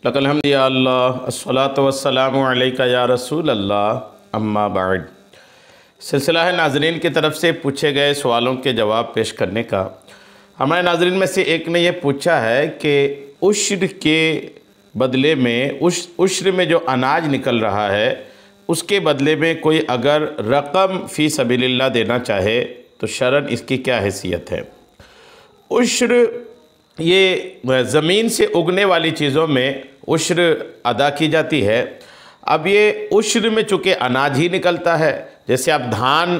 लकल हम्द या अल्लाह अस्सलातु वस्सलामु अलैका या रसूल अल्लाह अम्मा बाद। सिलसिला है नाज़रीन की तरफ से पूछे गए सवालों के जवाब पेश करने का। हमारे नाज़रीन में से एक ने यह पूछा है कि उश्र के बदले में उश्र में जो अनाज निकल रहा है उसके बदले में कोई अगर रकम फ़ी सबीलिल्लाह देना चाहे तो शरअन इसकी क्या हैसियत है। उश्र ये ज़मीन से उगने वाली चीज़ों में उश्र अदा की जाती है। अब ये उश्र में चूँकि अनाज ही निकलता है, जैसे आप धान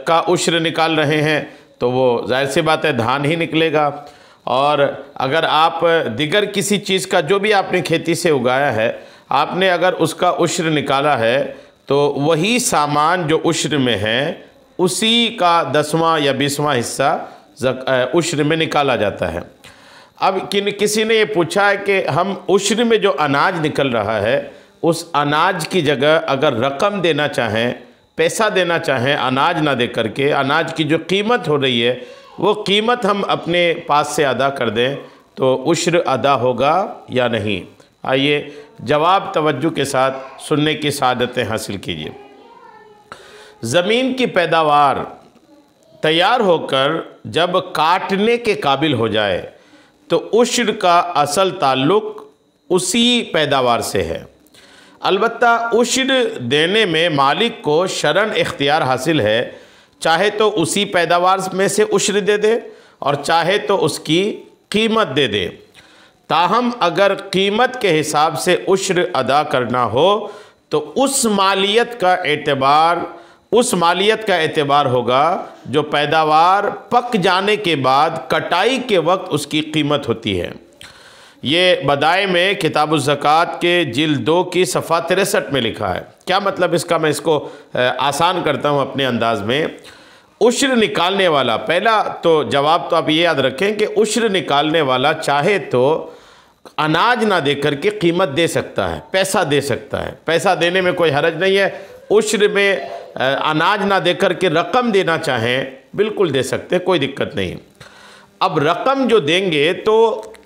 का उश्र निकाल रहे हैं तो वो जाहिर सी बात है धान ही निकलेगा। और अगर आप दिगर किसी चीज़ का जो भी आपने खेती से उगाया है आपने अगर उसका उश्र निकाला है तो वही सामान जो उश्र में है उसी का 10वां या 20वां हिस्सा उश्र में निकाला जाता है। अब किसी ने ये पूछा है कि हम उश्र में जो अनाज निकल रहा है उस अनाज की जगह अगर रकम देना चाहें, पैसा देना चाहें, अनाज ना दे करके अनाज की जो कीमत हो रही है वो कीमत हम अपने पास से अदा कर दें तो उश्र अदा होगा या नहीं। आइए जवाब तवज्जो के साथ सुनने की सआदतें हासिल कीजिए। ज़मीन की पैदावार तैयार होकर जब काटने के काबिल हो जाए तो उश्र का असल ताल्लुक़ उसी पैदावार से है। अलबत्ता उश्र देने में मालिक को शरअन इख्तियार हासिल है, चाहे तो उसी पैदावार में से उश्र दे दे और चाहे तो उसकी कीमत दे दे। ताहम अगर कीमत के हिसाब से उश्र अदा करना हो तो उस मालियत का एतबार होगा जो पैदावार पक जाने के बाद कटाई के वक्त उसकी कीमत होती है। ये बदाए में किताबुल ज़कात के जिल्द 2 की सफ़ा 63 में लिखा है। क्या मतलब इसका, मैं इसको आसान करता हूँ अपने अंदाज में। उश्र निकालने वाला, पहला तो जवाब तो आप ये याद रखें कि उश्र निकालने वाला चाहे तो अनाज ना दे करके कीमत दे सकता है, पैसा दे सकता है, पैसा देने में कोई हरज नहीं है। उश्र में अनाज ना दे करके रकम देना चाहें बिल्कुल दे सकते हैं, कोई दिक्कत नहीं। अब रकम जो देंगे तो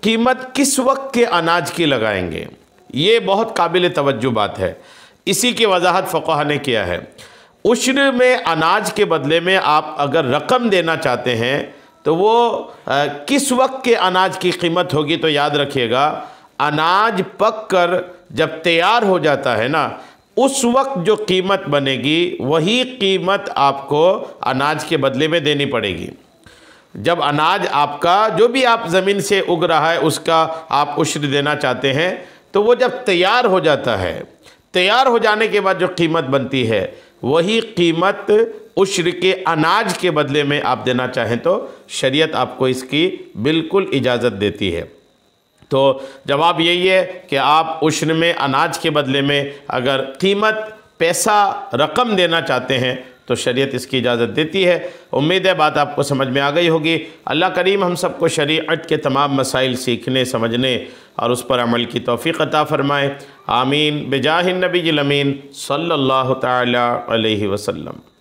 कीमत किस वक्त के अनाज की लगाएंगे, ये बहुत काबिल तवज्जो बात है। इसी की वजाहत फ़क़हा ने किया है। उश्र में अनाज के बदले में आप अगर रकम देना चाहते हैं तो वो किस वक्त के अनाज की कीमत होगी, तो याद रखिएगा अनाज पक कर जब तैयार हो जाता है ना उस वक्त जो कीमत बनेगी वही कीमत आपको अनाज के बदले में देनी पड़ेगी। जब अनाज आपका जो भी आप ज़मीन से उग रहा है उसका आप उश्र देना चाहते हैं तो वो जब तैयार हो जाता है, तैयार हो जाने के बाद जो कीमत बनती है वही कीमत उश्र के अनाज के बदले में आप देना चाहें तो शरीयत आपको इसकी बिल्कुल इजाज़त देती है। तो जवाब यही है कि आप उश्र में अनाज के बदले में अगर कीमत, पैसा, रकम देना चाहते हैं तो शरीयत इसकी इजाज़त देती है। उम्मीद है बात आपको समझ में आ गई होगी। अल्लाह करीम हम सबको शरीअत के तमाम मसाइल सीखने, समझने और उस पर अमल की तौफ़ीक़ अता फ़रमाए। आमीन बिजाहिन नबील अमीन सल्लल्लाहु तआला अलैहि वसल्लम।